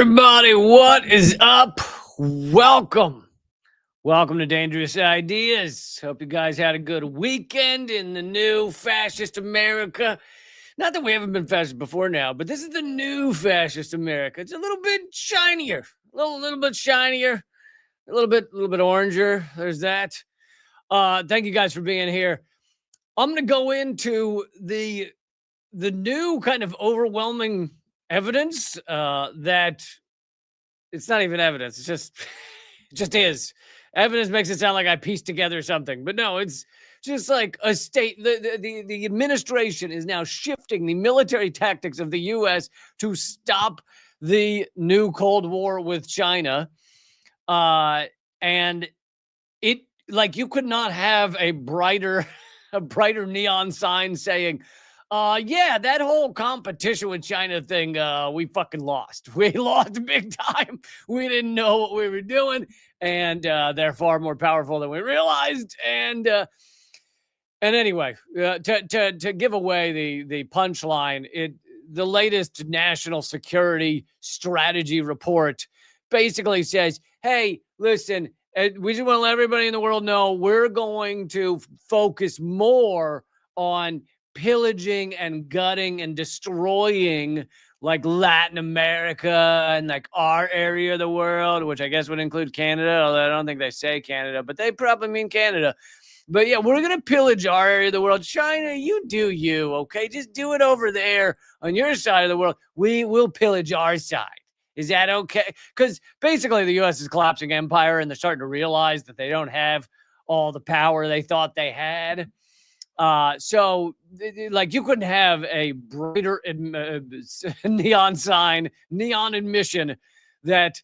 Everybody, what is up? Welcome. Welcome to Dangerous Ideas. Hope you guys had a good weekend in the new fascist America. Not that we haven't been fascist before now, but this is the new fascist America. It's a little bit shinier, a little bit shinier, a little bit oranger. There's that. Thank you guys for being here. I'm gonna go into the new kind of overwhelming evidence that it's not even evidence. It's just it just is. Evidence makes it sound like I pieced together something, but no, it's just like a state. The administration is now shifting the military tactics of the U.S. to stop the new Cold War with China, and it like you could not have a brighter neon sign saying, yeah, that whole competition with China thing, we fucking lost. We lost big time. We didn't know what we were doing, and they're far more powerful than we realized. And anyway, to give away the punchline, the latest national security strategy report basically says, hey, listen, we just want to let everybody in the world know we're going to focus more on pillaging and gutting and destroying like Latin America and like our area of the world, which I guess would include Canada, although I don't think they say Canada, but they probably mean Canada. But yeah, we're going to pillage our area of the world. China, you do you, okay? Just do it over there on your side of the world. We will pillage our side. Is that okay? Because basically the U.S. is collapsing empire and they're starting to realize that they don't have all the power they thought they had. So like you couldn't have a brighter neon sign, neon admission that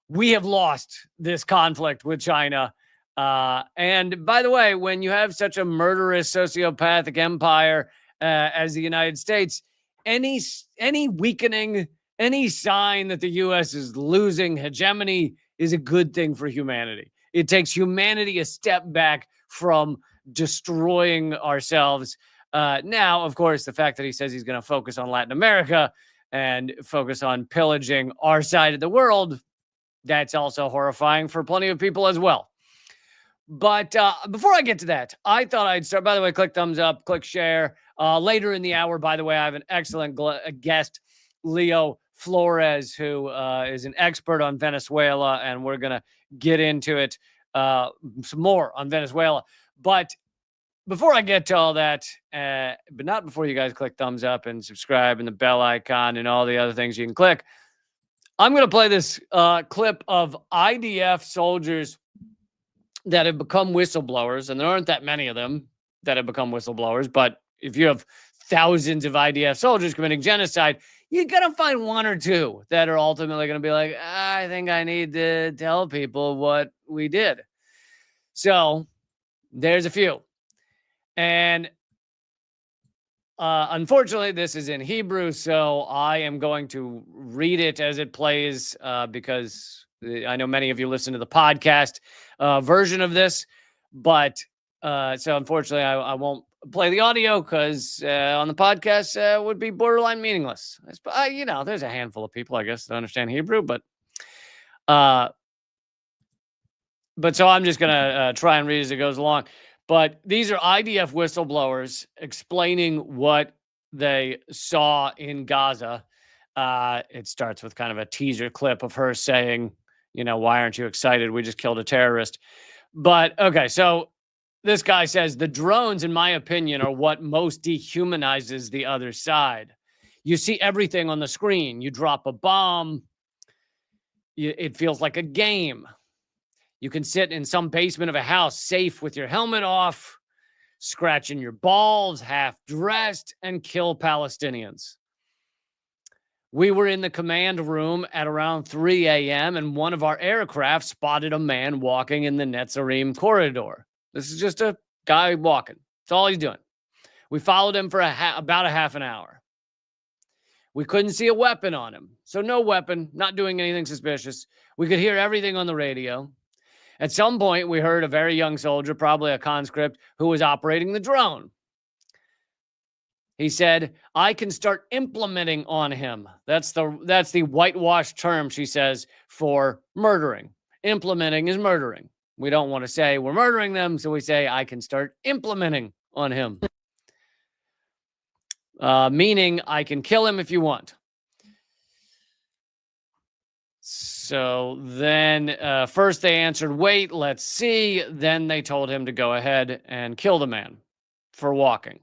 we have lost this conflict with China. And by the way, when you have such a murderous sociopathic empire as the United States, any weakening, any sign that the U.S. is losing hegemony is a good thing for humanity. It takes humanity a step back from destroying ourselves. Now, of course, the fact that he says he's going to focus on Latin America and focus on pillaging our side of the world, that's also horrifying for plenty of people as well. But before I get to that, I thought I'd start. By the way, click thumbs up, click share. Later in the hour, by the way, I have an excellent guest, Leo Flores, who is an expert on Venezuela, and we're going to get into it some more on Venezuela. But before I get to all that, but not before you guys click thumbs up and subscribe and the bell icon and all the other things you can click, I'm going to play this clip of IDF soldiers that have become whistleblowers, and there aren't that many of them that have become whistleblowers, but if you have thousands of IDF soldiers committing genocide, you're going to find one or two that are ultimately going to be like, I think I need to tell people what we did. So there's a few. And unfortunately, this is in Hebrew, so I am going to read it as it plays because I know many of you listen to the podcast version of this, but so unfortunately, I won't play the audio because on the podcast would be borderline meaningless. You know, there's a handful of people, I guess, that understand Hebrew, but so I'm just gonna try and read as it goes along. But these are IDF whistleblowers explaining what they saw in Gaza. It starts with kind of a teaser clip of her saying, you know, why aren't you excited? We just killed a terrorist. But okay, so this guy says the drones, in my opinion, are what most dehumanizes the other side. You see everything on the screen. You drop a bomb. It feels like a game. You can sit in some basement of a house safe with your helmet off, scratching your balls, half dressed, and kill Palestinians. We were in the command room at around 3 a.m. and one of our aircraft spotted a man walking in the Netzarim corridor. This is just a guy walking. That's all he's doing. We followed him for about a half an hour. We couldn't see a weapon on him. So no weapon, not doing anything suspicious. We could hear everything on the radio. At some point, we heard a very young soldier, probably a conscript, who was operating the drone. He said, I can start implementing on him. That's the whitewashed term, she says, for murdering. Implementing is murdering. We don't want to say we're murdering them, so we say I can start implementing on him. Meaning I can kill him if you want. So then first they answered, wait, let's see. Then they told him to go ahead and kill the man for walking.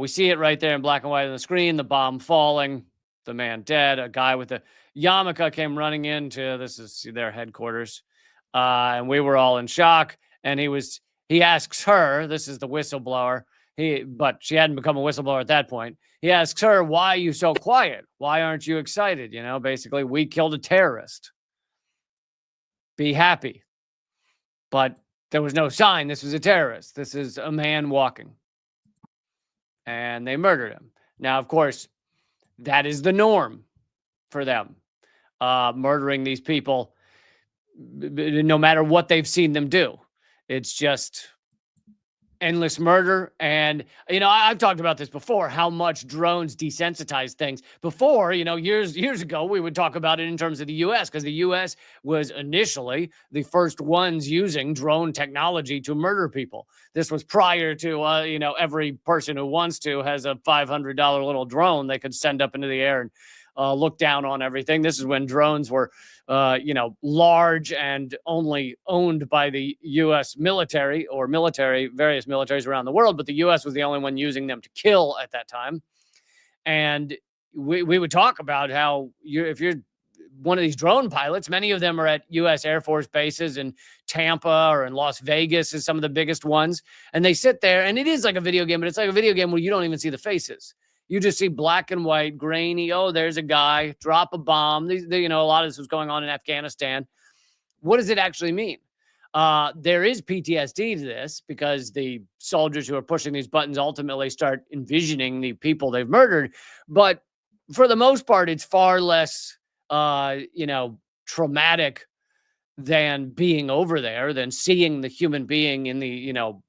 We see it right there in black and white on the screen, the bomb falling, the man dead. A guy with a yarmulke came running into, this is their headquarters, and we were all in shock. And he asks her, this is the whistleblower, but she hadn't become a whistleblower at that point. He asks her, why are you so quiet? Why aren't you excited? You know, basically, we killed a terrorist. Be happy. But there was no sign this was a terrorist. This is a man walking. And they murdered him. Now, of course, that is the norm for them, murdering these people, no matter what they've seen them do. It's just endless murder. And, you know, I've talked about this before, how much drones desensitize things. Before, you know, years ago, we would talk about it in terms of the U.S. because the U.S. was initially the first ones using drone technology to murder people. This was prior to, you know, every person who wants to has a $500 little drone they could send up into the air and look down on everything. This is when drones were, you know, large and only owned by the U.S. military or various militaries around the world. But the U.S. was the only one using them to kill at that time. And we would talk about how if you're one of these drone pilots, many of them are at U.S. Air Force bases in Tampa or in Las Vegas is some of the biggest ones. And they sit there, and it is like a video game, but it's like a video game where you don't even see the faces. You just see black and white, grainy. Oh, there's a guy, drop a bomb. You know, a lot of this was going on in Afghanistan. What does it actually mean? There is PTSD to this because the soldiers who are pushing these buttons ultimately start envisioning the people they've murdered. But for the most part, it's far less, you know, traumatic than being over there, than seeing the human being in the, you know,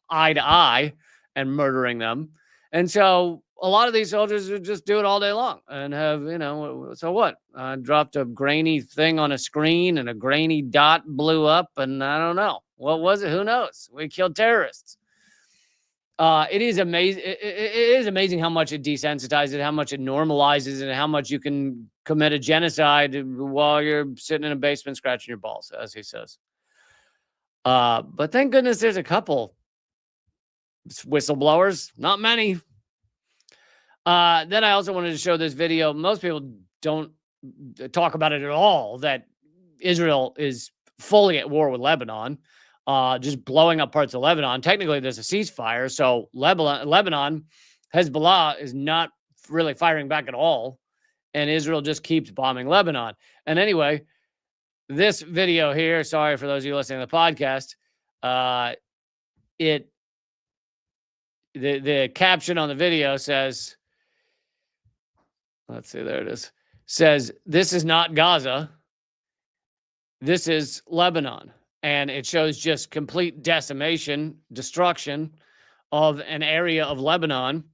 eye to eye and murdering them. And so a lot of these soldiers would just do it all day long and have, you know, so what? Dropped a grainy thing on a screen and a grainy dot blew up and I don't know. What was it? Who knows? We killed terrorists. It is amazing. It is amazing how much it desensitizes, how much it normalizes, and how much you can commit a genocide while you're sitting in a basement scratching your balls, as he says. But thank goodness there's a couple whistleblowers, not many. Then I also wanted to show this video. Most people don't talk about it at all, that Israel is fully at war with Lebanon, just blowing up parts of Lebanon. Technically, there's a ceasefire. So Lebanon, Hezbollah is not really firing back at all. And Israel just keeps bombing Lebanon. And anyway, this video here, sorry for those of you listening to the podcast, the caption on the video says, let's see, there it is. Says, this is not Gaza. This is Lebanon. And it shows just complete decimation, destruction of an area of Lebanon.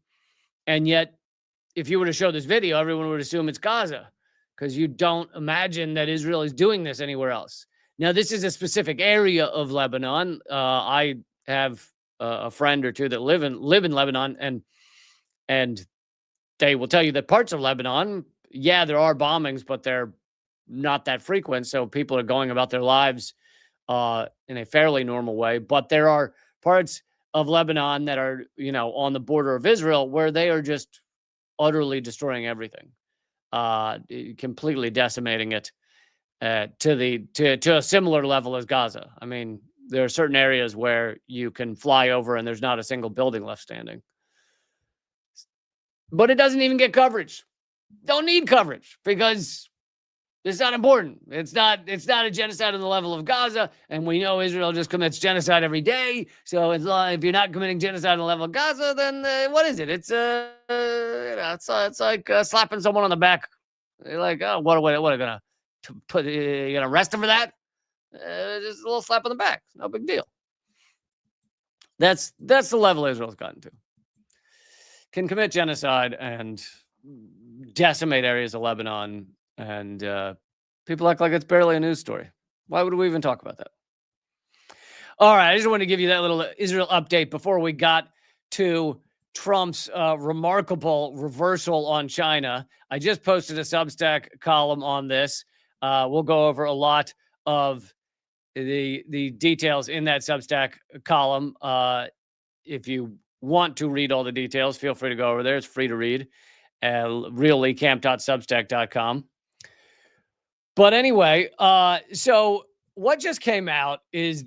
And yet, if you were to show this video, everyone would assume it's Gaza because you don't imagine that Israel is doing this anywhere else. Now, this is a specific area of Lebanon. I have a friend or two that live in Lebanon, and they will tell you that parts of Lebanon, yeah, there are bombings, but they're not that frequent. So people are going about their lives in a fairly normal way. But there are parts of Lebanon that are, you know, on the border of Israel where they are just utterly destroying everything, completely decimating it to a similar level as Gaza. I mean, there are certain areas where you can fly over and there's not a single building left standing. But it doesn't even get coverage. Don't need coverage because it's not important. It's not a genocide on the level of Gaza, and we know Israel just commits genocide every day. So it's if you're not committing genocide on the level of Gaza, then what is it? It's it's like slapping someone on the back. You're like, oh, what are you gonna put? You gonna arrest him for that? Just a little slap on the back. No big deal. That's the level Israel's gotten to. can commit genocide and decimate areas of Lebanon, and people act like it's barely a news story. Why would we even talk about that? All right, I just want to give you that little Israel update before we got to Trump's remarkable reversal on China. I just posted a Substack column on this. We'll go over a lot of the details in that Substack column. If you want to read all the details, feel free to go over there. It's free to read at reallycamp.substack.com. But anyway, so what just came out is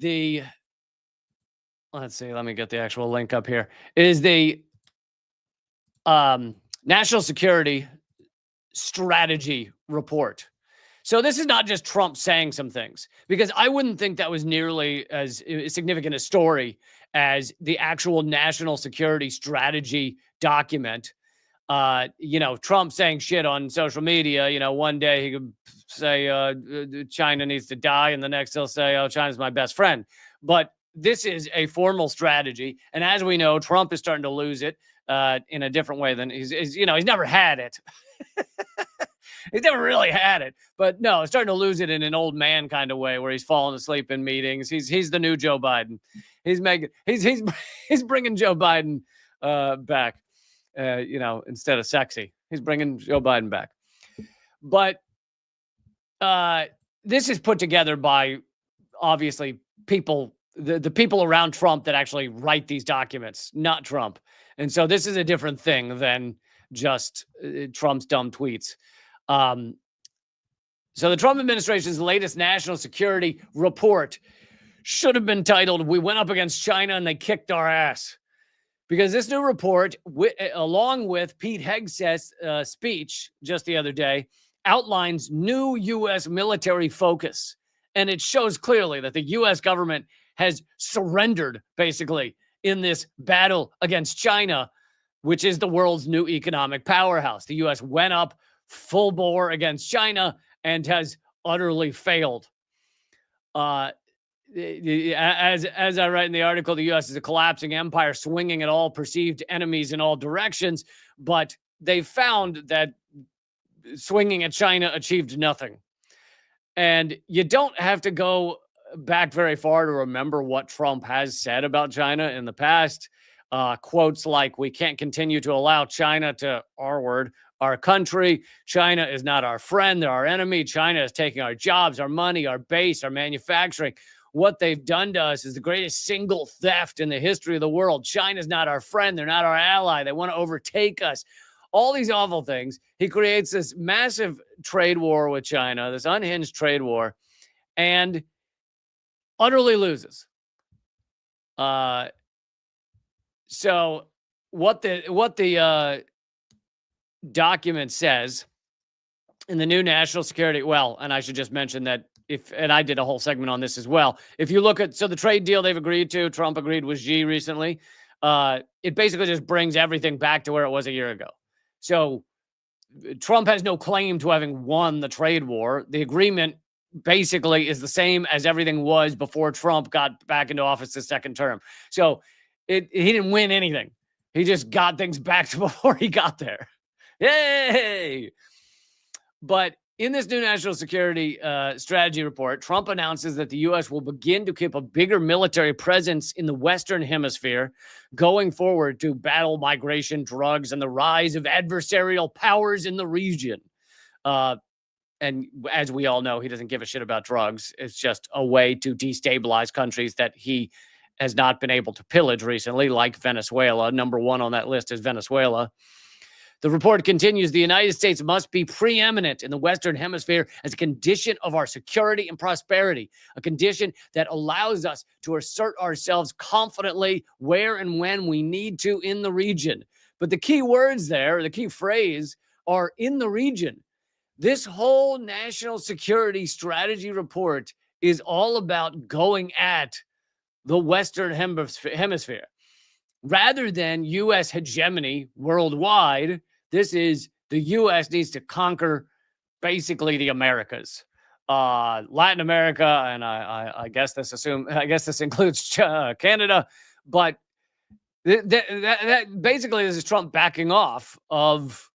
let's see, let me get the actual link up here, is the National Security Strategy Report. So this is not just Trump saying some things, because I wouldn't think that was nearly as significant a story as the actual national security strategy document. Trump saying shit on social media, one day he could say China needs to die, and the next he'll say, oh, China's my best friend. But this is a formal strategy. And as we know, Trump is starting to lose it in a different way than he's never had it. He's never really had it, but no, he's starting to lose it in an old man kind of way where he's falling asleep in meetings. He's the new Joe Biden. He's bringing Joe Biden back, instead of sexy. He's bringing Joe Biden back. But this is put together by obviously people, the people around Trump that actually write these documents, not Trump. And so this is a different thing than just Trump's dumb tweets. So the Trump administration's latest national security report should have been titled, "We went up against China and they kicked our ass." Because this new report, along with Pete Hegseth's speech just the other day, outlines new U.S. military focus. And it shows clearly that the U.S. government has surrendered, basically, in this battle against China, which is the world's new economic powerhouse. The U.S. went up full bore against China and has utterly failed. As I write in the article, the U.S. is a collapsing empire swinging at all perceived enemies in all directions, but they found that swinging at China achieved nothing. And you don't have to go back very far to remember what Trump has said about China in the past. Quotes like, "We can't continue to allow China to," our word, "our country. China is not our friend. They're our enemy. China is taking our jobs, our money, our base, our manufacturing. What they've done to us is the greatest single theft in the history of the world. China's not our friend. They're not our ally. They want to overtake us." All these awful things. He creates this massive trade war with China, this unhinged trade war, and utterly loses. So what the document says in the new national security, and I should just mention that and I did a whole segment on this as well. If you look at, so the trade deal they've agreed to, Trump agreed with Xi recently, it basically just brings everything back to where it was a year ago. So Trump has no claim to having won the trade war. The agreement basically is the same as everything was before Trump got back into office the second term. So he didn't win anything. He just got things back to before he got there. Yay! But in this new national security strategy report, Trump announces that the U.S. will begin to keep a bigger military presence in the Western Hemisphere going forward to battle migration, drugs, and the rise of adversarial powers in the region. And as we all know, he doesn't give a shit about drugs. It's just a way to destabilize countries that he has not been able to pillage recently, like Venezuela. Number one on that list is Venezuela. The report continues, the United States must be preeminent in the Western Hemisphere as a condition of our security and prosperity, a condition that allows us to assert ourselves confidently where and when we need to in the region. But the key words there, the key phrase, are in the region. This whole national security strategy report is all about going at the Western Hemisphere. Rather than U.S. hegemony worldwide, this is the U.S. needs to conquer basically the Americas, Latin America, and I guess this includes Canada, but That basically this is Trump backing off of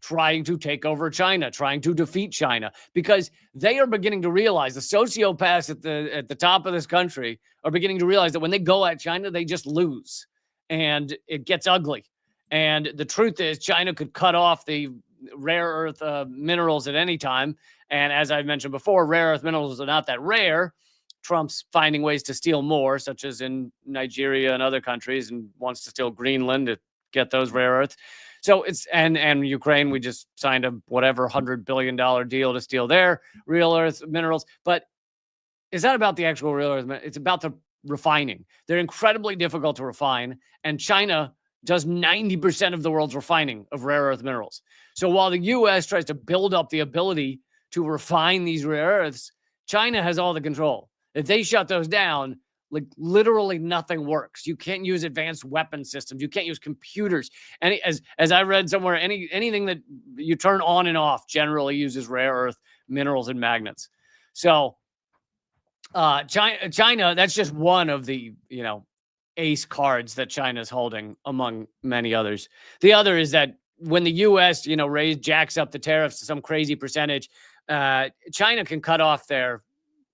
trying to take over China, trying to defeat China, because they are beginning to realize, the sociopaths at the top of this country are beginning to realize that when they go at China, they just lose, and it gets ugly. And the truth is, China could cut off the rare earth minerals at any time. And as I've mentioned before, rare earth minerals are not that rare. Trump's finding ways to steal more, such as in Nigeria and other countries, and wants to steal Greenland to get those rare earths. So it's and Ukraine, we just signed a whatever $100 billion deal to steal their real earth minerals. But it's not about the actual real earth; it's about the refining. They're incredibly difficult to refine, and China does 90% of the world's refining of rare earth minerals. So while the U.S. tries to build up the ability to refine these rare earths, China has all the control. If they shut those down, like literally nothing works. You can't use advanced weapon systems. You can't use computers. And as I read somewhere, anything that you turn on and off generally uses rare earth minerals and magnets. So China, that's just one of the, ace cards that China's holding among many others. The other is that when the U.S., jacks up the tariffs to some crazy percentage, China can cut off their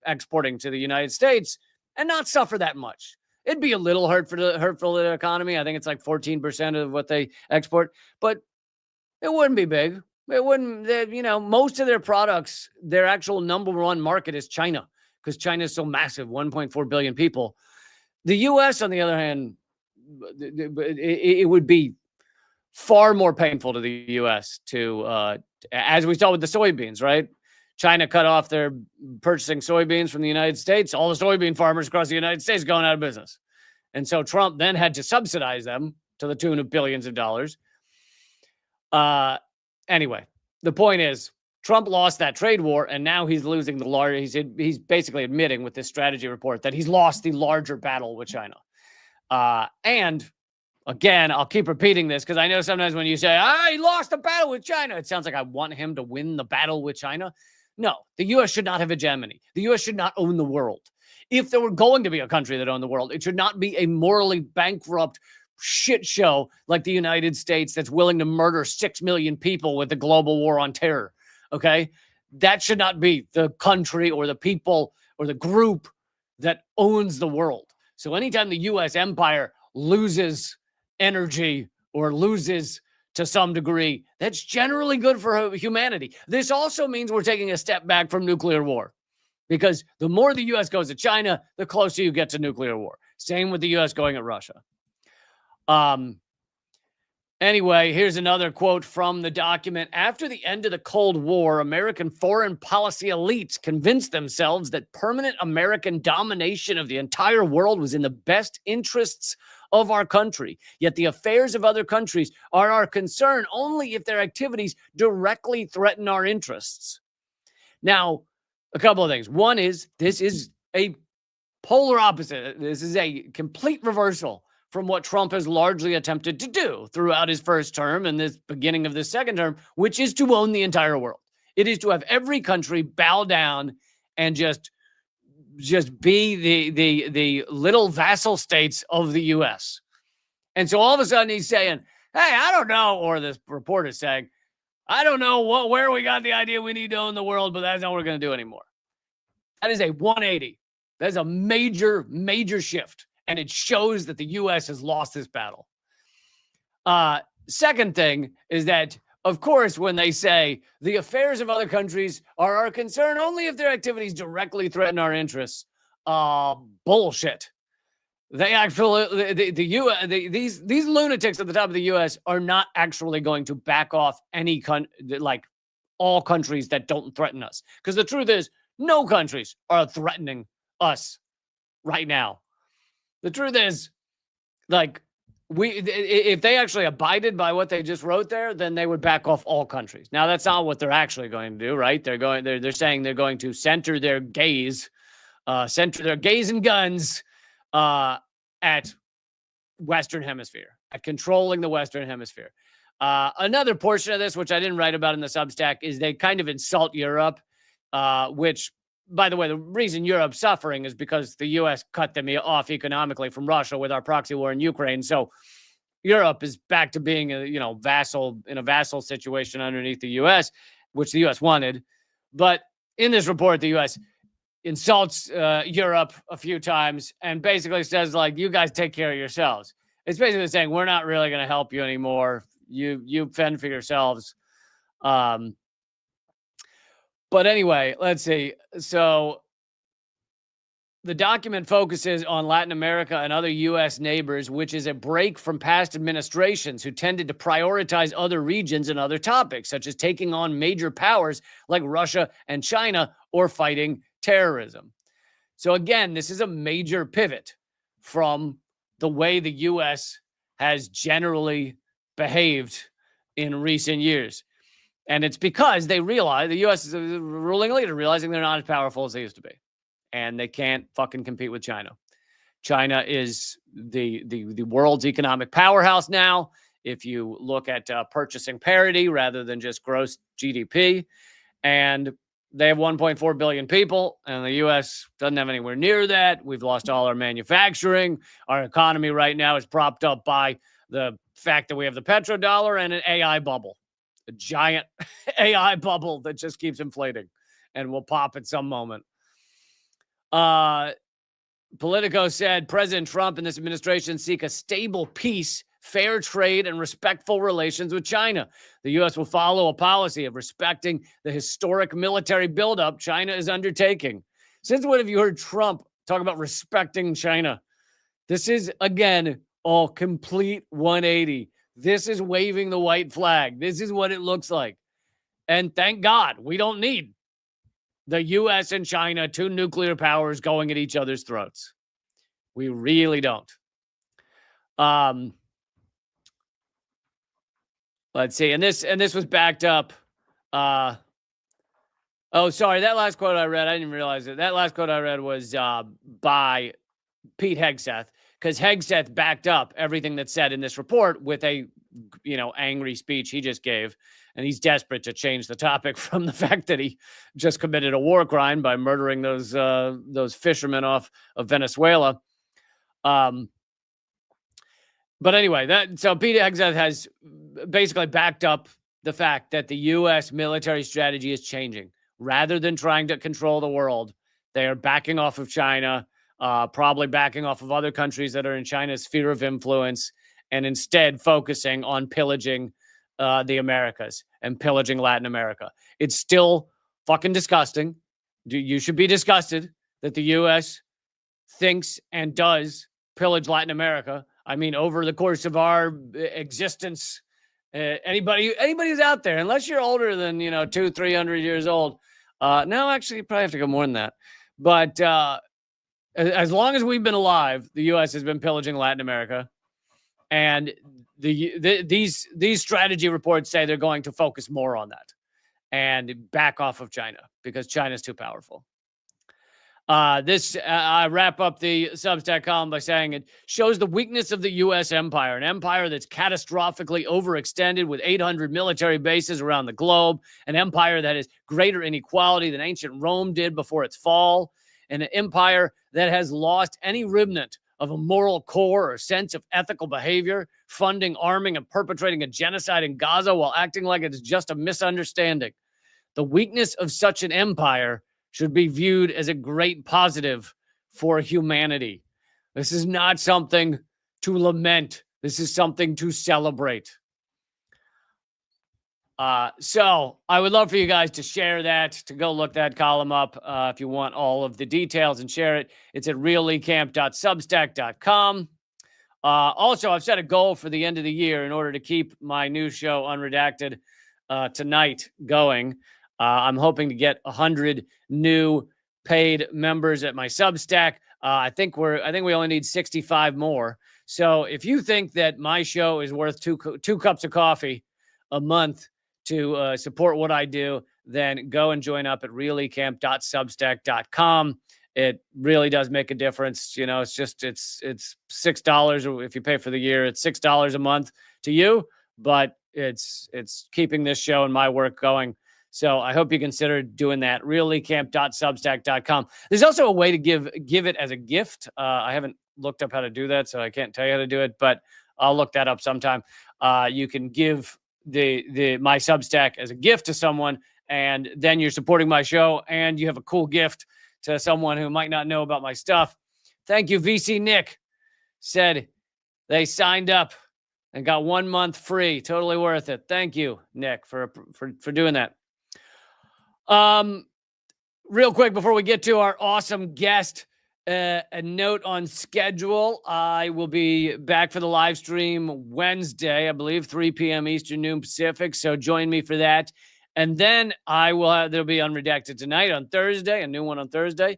exporting to the United States and not suffer that much. It'd be a little hurtful to the economy. I think it's like 14% of what they export, but it wouldn't be big. It wouldn't, most of their products, their actual number one market is China, because China is so massive, 1.4 billion people. The U.S., on the other hand, it would be far more painful to the U.S. to, as we saw with the soybeans, right? China cut off their purchasing soybeans from the United States. All the soybean farmers across the United States going out of business. And so Trump then had to subsidize them to the tune of billions of dollars. Anyway, the point is, Trump lost that trade war, and now he's losing the larger. He's basically admitting with this strategy report that he's lost the larger battle with China. And again, I'll keep repeating this because I know sometimes when you say, he lost the battle with China, it sounds like I want him to win the battle with China. No, the U.S. should not have hegemony. The U.S. should not own the world. If there were going to be a country that owned the world, it should not be a morally bankrupt shit show like the United States that's willing to murder 6 million people with the global war on terror. Okay? That should not be the country or the people or the group that owns the world. So anytime the U.S. empire loses energy or loses to some degree, that's generally good for humanity. This also means we're taking a step back from nuclear war, because the more the U.S. goes to China, the closer you get to nuclear war. Same with the U.S. going at Russia. Anyway, here's another quote from the document. After the end of the Cold War, American foreign policy elites convinced themselves that permanent American domination of the entire world was in the best interests of our country. Yet the affairs of other countries are our concern only if their activities directly threaten our interests. Now, a couple of things. One is, this is a polar opposite. This is a complete reversal from what Trump has largely attempted to do throughout his first term and this beginning of the second term, which is to own the entire world. It is to have every country bow down and just be the little vassal states of the U.S. And so all of a sudden he's saying, hey, I don't know, or this report is saying, I don't know where we got the idea we need to own the world, but that's not what we're going to do anymore. That is a 180. That is a major, major shift. And it shows that the U.S. has lost this battle. Second thing is that, of course, when they say the affairs of other countries are our concern only if their activities directly threaten our interests, bullshit. They actually, these lunatics at the top of the U.S. are not actually going to back off any all countries that don't threaten us. Because the truth is, no countries are threatening us right now. The truth is, if they actually abided by what they just wrote there, then they would back off all countries. Now, that's not what they're actually going to do, right? They're saying they're going to center their gaze and guns at Western Hemisphere, at controlling the Western Hemisphere. Another portion of this, which I didn't write about in the Substack, is they kind of insult Europe, which, by the way, the reason Europe's suffering is because the U.S. cut them off economically from Russia with our proxy war in Ukraine. So Europe is back to being a vassal situation underneath the U.S., which the U.S. wanted. But in this report, the U.S. insults Europe a few times and basically says, like, you guys take care of yourselves. It's basically saying we're not really going to help you anymore. You fend for yourselves. But anyway, let's see. So the document focuses on Latin America and other U.S. neighbors, which is a break from past administrations who tended to prioritize other regions and other topics, such as taking on major powers like Russia and China or fighting terrorism. So again, this is a major pivot from the way the U.S. has generally behaved in recent years. And it's because they realize, the U.S. is a ruling leader, realizing they're not as powerful as they used to be. And they can't fucking compete with China. China is the world's economic powerhouse now. If you look at purchasing parity rather than just gross GDP, and they have 1.4 billion people, and the U.S. doesn't have anywhere near that. We've lost all our manufacturing. Our economy right now is propped up by the fact that we have the petrodollar and an AI bubble, a giant AI bubble that just keeps inflating and will pop at some moment. Politico said President Trump and this administration seek a stable peace, fair trade, and respectful relations with China. The U.S. will follow a policy of respecting the historic military buildup China is undertaking. Since when have you heard Trump talk about respecting China? This is, again, a complete 180. This is waving the white flag. This is what it looks like. And thank God we don't need the U.S. and China, two nuclear powers going at each other's throats. We really don't. Let's see. And this was backed up. Oh, sorry. That last quote I read, I didn't realize it. That last quote I read was by Pete Hegseth, because Hegseth backed up everything that's said in this report with a, angry speech he just gave. And he's desperate to change the topic from the fact that he just committed a war crime by murdering those fishermen off of Venezuela. But anyway, so Pete Hegseth has basically backed up the fact that the U.S. military strategy is changing. Rather than trying to control the world, they are backing off of China, probably backing off of other countries that are in China's sphere of influence, and instead focusing on pillaging the Americas and pillaging Latin America. It's still fucking disgusting. You should be disgusted that the U.S. thinks and does pillage Latin America. I mean, over the course of our existence, anybody who's out there, unless you're older than 200-300 years old, no, actually, you probably have to go more than that. But as long as we've been alive, the U.S. has been pillaging Latin America. And these strategy reports say they're going to focus more on that and back off of China because China's too powerful. I wrap up the Substack column by saying it shows the weakness of the U.S. empire, an empire that's catastrophically overextended with 800 military bases around the globe, an empire that has greater inequality than ancient Rome did before its fall, and an empire that has lost any remnant of a moral core or sense of ethical behavior, funding, arming, and perpetrating a genocide in Gaza while acting like it is just a misunderstanding. The weakness of such an empire should be viewed as a great positive for humanity. This is not something to lament. This is something to celebrate. So I would love for you guys to share that, to go look that column up if you want all of the details and share it. It's at reallycamp.substack.com. Also, I've set a goal for the end of the year in order to keep my new show Unredacted Tonight going. I'm hoping to get 100 new paid members at my Substack. I think we only need 65 more. So if you think that my show is worth two cups of coffee a month to support what I do, then go and join up at reallycamp.substack.com. It really does make a difference. It's $6, or if you pay for the year, it's $6 a month to you, but it's keeping this show and my work going. So I hope you consider doing that. reallycamp.substack.com. There's also a way to give it as a gift. I haven't looked up how to do that, so I can't tell you how to do it, but I'll look that up sometime. You can give my Substack as a gift to someone, and then you're supporting my show, and you have a cool gift to someone who might not know about my stuff. Thank you, VC Nick. Said they signed up and got 1 month free. Totally worth it. Thank you, Nick, for doing that. Real quick before we get to our awesome guest, a note on schedule. I will be back for the live stream Wednesday, I believe, 3 p.m. Eastern, noon Pacific. So join me for that. And then there'll be Unredacted tonight on Thursday, a new one on Thursday.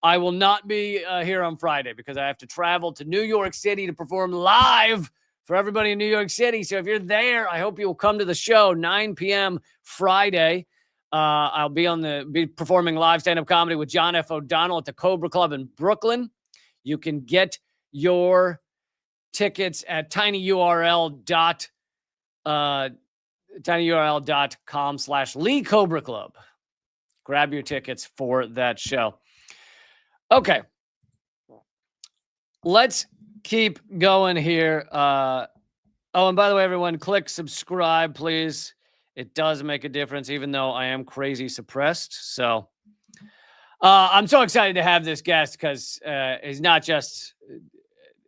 I will not be here on Friday because I have to travel to New York City to perform live for everybody in New York City. So if you're there, I hope you'll come to the show, 9 p.m. Friday. I'll be performing live stand-up comedy with John F. O'Donnell at the Cobra Club in Brooklyn. You can get your tickets at tinyurl.com/Lee Cobra Club. Grab your tickets for that show. Okay. Let's keep going here. And by the way, everyone, click subscribe, please. It does make a difference, even though I am crazy suppressed. So I'm so excited to have this guest because he's not just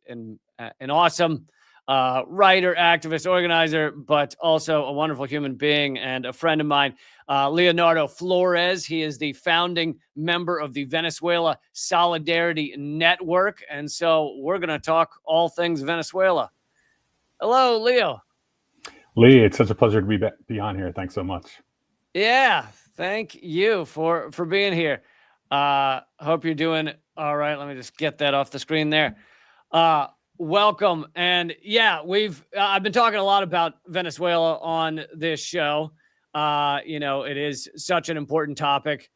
an awesome writer, activist, organizer, but also a wonderful human being and a friend of mine, Leonardo Flores. He is the founding member of the Venezuela Solidarity Network. And so we're going to talk all things Venezuela. Hello, Leo. Lee, it's such a pleasure to be on here. Thanks so much. Yeah, thank you for being here. Hope you're doing all right. Let me just get that off the screen there. Welcome. And yeah, I've been talking a lot about Venezuela on this show. It is such an important topic,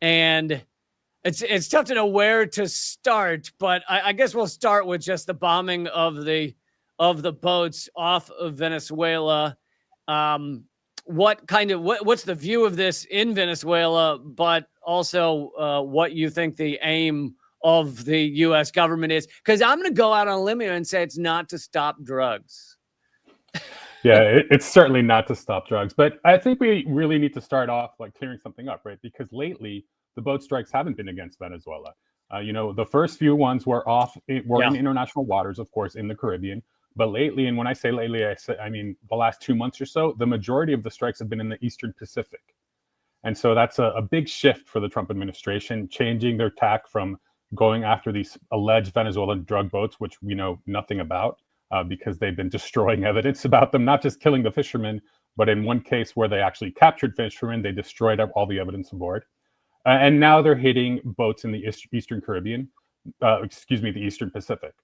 and it's tough to know where to start, but I guess we'll start with just the bombing of the boats off of Venezuela. What's the view of this in Venezuela, but also what you think the aim of the U.S. government is? Because I'm going to go out on a limb here and say it's not to stop drugs. Yeah, it's certainly not to stop drugs, but I think we really need to start off like clearing something up, right? Because lately the boat strikes haven't been against Venezuela. The first few ones were in international waters, of course, in the Caribbean. But lately, and when I say lately, I mean the last 2 months or so, the majority of the strikes have been in the Eastern Pacific. And so that's a big shift for the Trump administration, changing their tack from going after these alleged Venezuelan drug boats, which we know nothing about because they've been destroying evidence about them, not just killing the fishermen, but in one case where they actually captured fishermen, they destroyed all the evidence aboard. And now they're hitting boats in the Eastern Caribbean, the Eastern Pacific.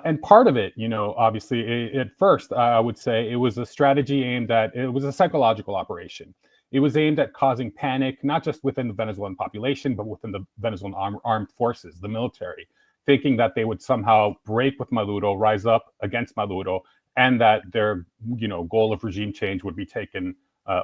And part of it, obviously, at first, I would say it was a strategy it was a psychological operation. It was aimed at causing panic, not just within the Venezuelan population, but within the Venezuelan armed forces, the military, thinking that they would somehow break with Maduro, rise up against Maduro, and that their, goal of regime change would be taken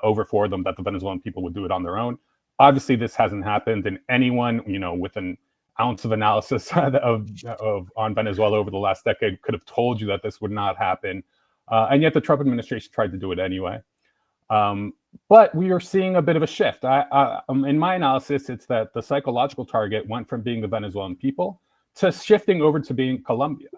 over for them, that the Venezuelan people would do it on their own. Obviously, this hasn't happened, and anyone, with an ounce of analysis on Venezuela over the last decade could have told you that this would not happen. And yet the Trump administration tried to do it anyway. But we are seeing a bit of a shift. In my analysis, it's that the psychological target went from being the Venezuelan people to shifting over to being Colombia.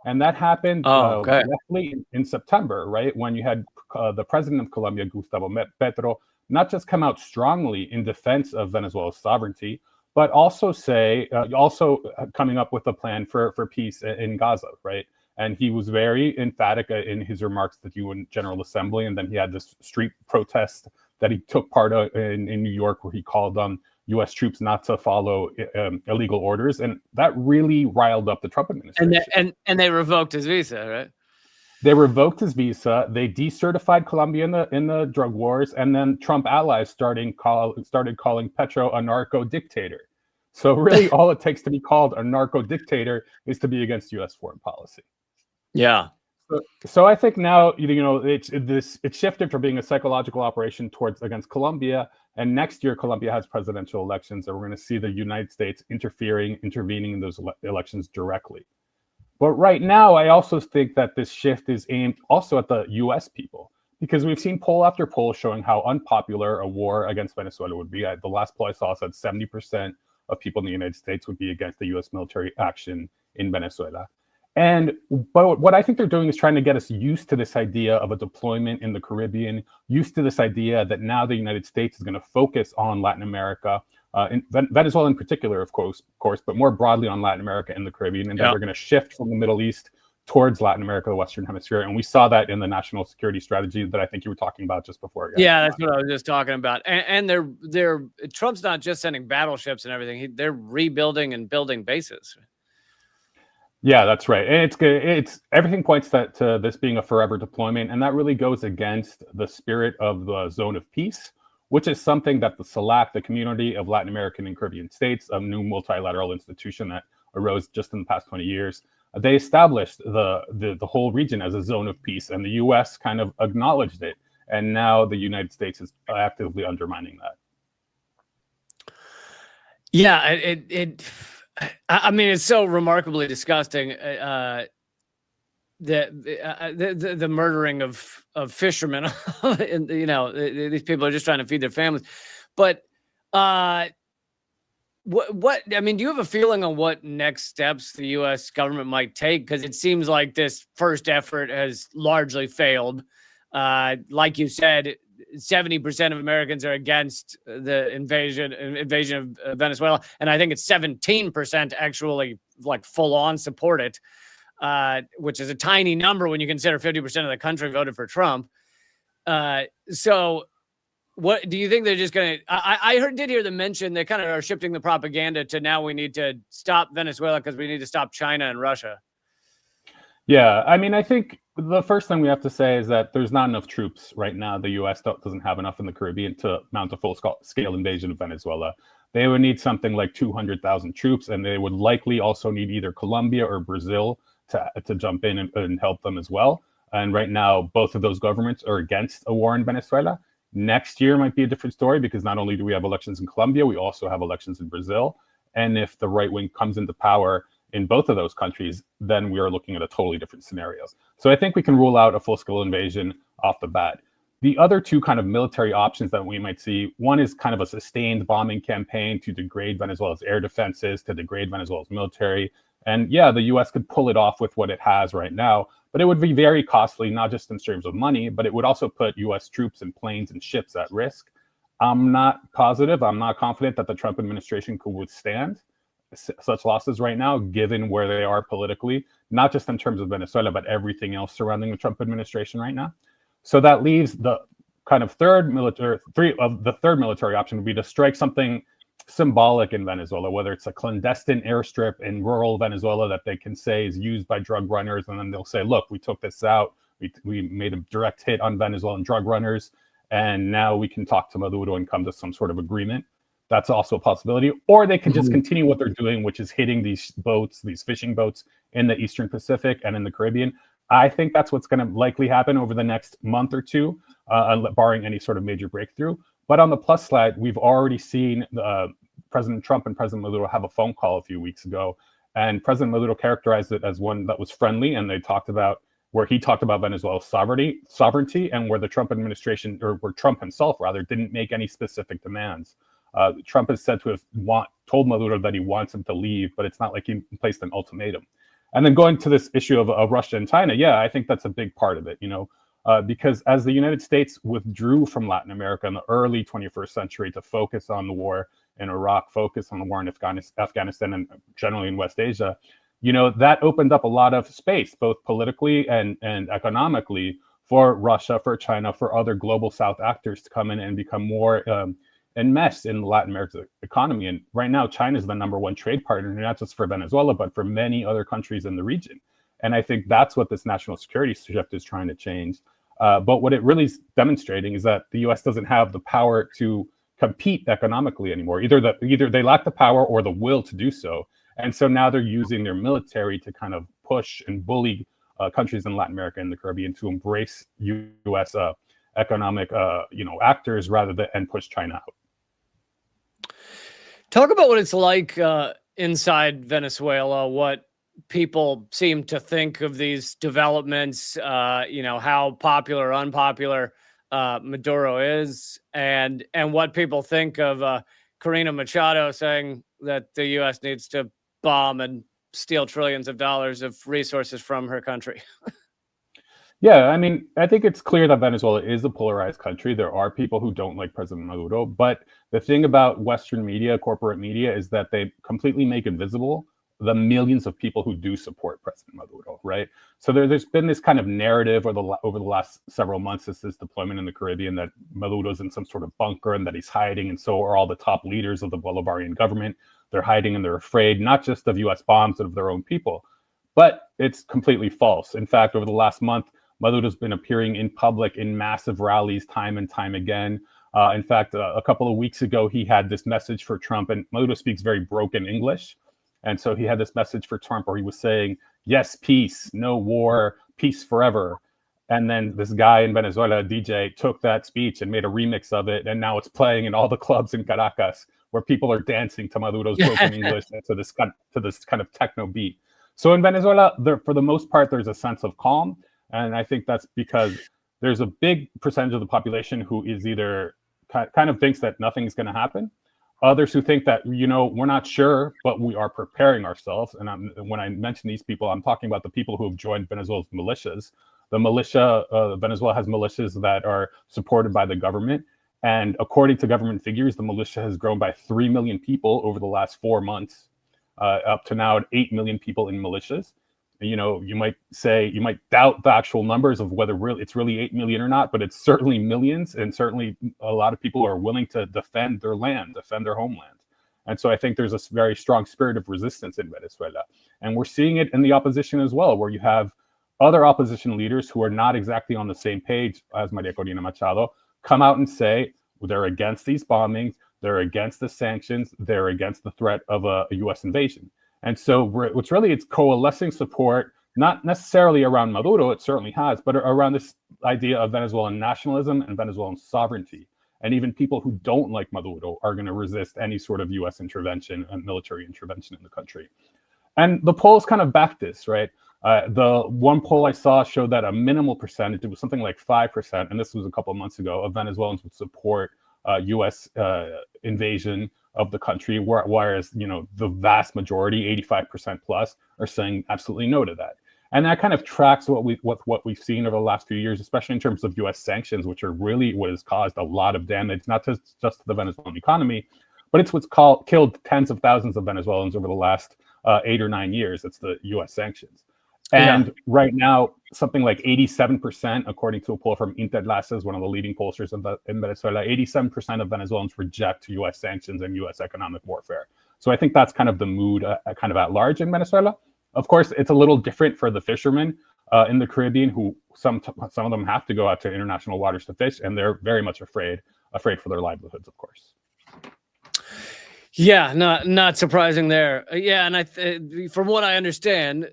And that happened roughly in September, right? When you had the president of Colombia, Gustavo Petro, not just come out strongly in defense of Venezuela's sovereignty, but also coming up with a plan for peace in Gaza, right? And he was very emphatic in his remarks to the UN General Assembly. And then he had this street protest that he took part of in New York, where he called on U.S. troops not to follow illegal orders. And that really riled up the Trump administration. And they revoked his visa, right? They revoked his visa. They decertified Colombia in the drug wars. And then Trump allies started calling Petro a narco dictator. So really all it takes to be called a narco dictator is to be against U.S. foreign policy. Yeah. So I think now, it's shifted from being a psychological operation against Colombia. And next year, Colombia has presidential elections, and we're going to see the United States intervening in those elections directly. But right now, I also think that this shift is aimed also at the US people, because we've seen poll after poll showing how unpopular a war against Venezuela would be. The last poll I saw said 70% of people in the United States would be against the US military action in Venezuela. And but what I think they're doing is trying to get us used to this idea of a deployment in the Caribbean, used to this idea that now the United States is going to focus on Latin America, in Venezuela in particular, of course, but more broadly on Latin America and the Caribbean, and that they're going to shift from the Middle East towards Latin America, the Western Hemisphere. And we saw that in the national security strategy that I think you were talking about just before. Yeah, that's what I was just talking about. And they're Trump's not just sending battleships and everything. They're rebuilding and building bases. Yeah, that's right. And it's everything points to this being a forever deployment, and that really goes against the spirit of the zone of peace, which is something that the CELAC, the Community of Latin American and Caribbean States, a new multilateral institution that arose just in the past 20 years, they established the whole region as a zone of peace, and the U.S. kind of acknowledged it, and now the United States is actively undermining that. Yeah, I mean, it's so remarkably disgusting. The murdering of fishermen, and these people are just trying to feed their families. But what I mean, do you have a feeling on what next steps the U.S. government might take? Because it seems like this first effort has largely failed. Like you said, 70% of Americans are against the invasion of Venezuela, and I think it's 17% actually like full on support it, which is a tiny number when you consider 50% of the country voted for Trump. So what do you think they're just going to? I did hear them mention they kind of are shifting the propaganda to now we need to stop Venezuela because we need to stop China and Russia. Yeah, I mean, I think the first thing we have to say is that there's not enough troops right now. The U.S. doesn't have enough in the Caribbean to mount a full-scale invasion of Venezuela. They would need something like 200,000 troops, and they would likely also need either Colombia or Brazil to jump in and help them as well. And right now, both of those governments are against a war in Venezuela. Next year might be a different story because not only do we have elections in Colombia, we also have elections in Brazil. And if the right wing comes into power in both of those countries, then we are looking at a totally different scenario. So I think we can rule out a full-scale invasion off the bat. The other two kind of military options that we might see, one is kind of a sustained bombing campaign to degrade Venezuela's air defenses, to degrade Venezuela's military. And yeah, the US could pull it off with what it has right now, but it would be very costly, not just in terms of money, but it would also put US troops and planes and ships at risk. I'm not positive, I'm not confident that the Trump administration could withstand such losses right now, given where they are politically, not just in terms of Venezuela, but everything else surrounding the Trump administration right now. So that leaves the kind of third military option would be to strike something symbolic in Venezuela, whether it's a clandestine airstrip in rural Venezuela that they can say is used by drug runners, and then they'll say, look, we took this out, we made a direct hit on Venezuelan drug runners, and now we can talk to Maduro and come to some sort of agreement. That's also a possibility. Or they could just continue what they're doing, which is hitting these boats, these fishing boats in the Eastern Pacific and in the Caribbean. I think that's what's going to likely happen over the next month or two, barring any sort of major breakthrough. But on the plus side, we've already seen President Trump and President Maduro have a phone call a few weeks ago. And President Maduro characterized it as one that was friendly. And they talked about where he talked about Venezuela's sovereignty, and where the Trump administration, or where Trump himself rather, didn't make any specific demands. Trump is said to have told Maduro that he wants him to leave, but it's not like he placed an ultimatum. And then going to this issue of Russia and China, yeah, I think that's a big part of it, because as the United States withdrew from Latin America in the early 21st century to focus on the war in Iraq, focus on the war in Afghanistan, and generally in West Asia, that opened up a lot of space, both politically and economically, for Russia, for China, for other global South actors to come in and become more enmeshed in Latin America's economy. And right now, China is the number one trade partner, not just for Venezuela, but for many other countries in the region. And I think that's what this national security shift is trying to change. But what it really is demonstrating is that the U.S. doesn't have the power to compete economically anymore. Either they lack the power or the will to do so. And so now they're using their military to kind of push and bully countries in Latin America and the Caribbean to embrace U.S. Economic actors rather than and push China out. Talk about what it's like inside Venezuela, what people seem to think of these developments, how popular or unpopular Maduro is, and what people think of Corina Machado saying that the U.S. needs to bomb and steal trillions of dollars of resources from her country. Yeah, I mean, I think it's clear that Venezuela is a polarized country. There are people who don't like President Maduro, but the thing about Western media, corporate media, is that they completely make invisible the millions of people who do support President Maduro, right? So there's been this kind of narrative over the last several months since this deployment in the Caribbean that Maduro's in some sort of bunker and that he's hiding, and so are all the top leaders of the Bolivarian government. They're hiding and they're afraid, not just of U.S. bombs, but of their own people. But it's completely false. In fact, over the last month, Maduro's been appearing in public in massive rallies time and time again. In fact, a couple of weeks ago, he had this message for Trump, and Maduro speaks very broken English. And so he had this message for Trump where he was saying, yes, peace, no war, peace forever. And then this guy in Venezuela, a DJ, took that speech and made a remix of it. And now it's playing in all the clubs in Caracas where people are dancing to Maduro's broken English and to this kind of techno beat. So in Venezuela, for the most part, there's a sense of calm. And I think that's because there's a big percentage of the population who is either kind of thinks that nothing's going to happen. Others who think that, we're not sure, but we are preparing ourselves. And when I mention these people, I'm talking about the people who have joined Venezuela's militias. The militia, Venezuela has militias that are supported by the government. And according to government figures, the militia has grown by 3 million people over the last 4 months, up to now 8 million people in militias. You might doubt the actual numbers of whether it's really 8 million or not, but it's certainly millions, and certainly a lot of people are willing to defend their land, defend their homeland. And so I think there's a very strong spirit of resistance in Venezuela. And we're seeing it in the opposition as well, where you have other opposition leaders who are not exactly on the same page as Maria Corina Machado come out and say they're against these bombings, they're against the sanctions, they're against the threat of a U.S. invasion. And so it's coalescing support, not necessarily around Maduro, it certainly has, but around this idea of Venezuelan nationalism and Venezuelan sovereignty. And even people who don't like Maduro are going to resist any sort of U.S. intervention and military intervention in the country. And the polls kind of back this, right? The one poll I saw showed that a minimal percentage, it was something like 5%, and this was a couple of months ago, of Venezuelans would support U.S. Invasion of the country, whereas the vast majority, 85% plus, are saying absolutely no to that. And that kind of tracks what we've seen over the last few years, especially in terms of U.S. sanctions, which are really what has caused a lot of damage, not just to the Venezuelan economy, but it's what's killed tens of thousands of Venezuelans over the last 8 or 9 years. It's the U.S. sanctions. And right now, something like 87%, according to a poll from Interlaces, one of the leading pollsters in Venezuela, 87% of Venezuelans reject U.S. sanctions and U.S. economic warfare. So I think that's kind of the mood kind of at large in Venezuela. Of course, it's a little different for the fishermen in the Caribbean, who some of them have to go out to international waters to fish, and they're very much afraid for their livelihoods, of course. Yeah, not surprising there. Yeah, and from what I understand,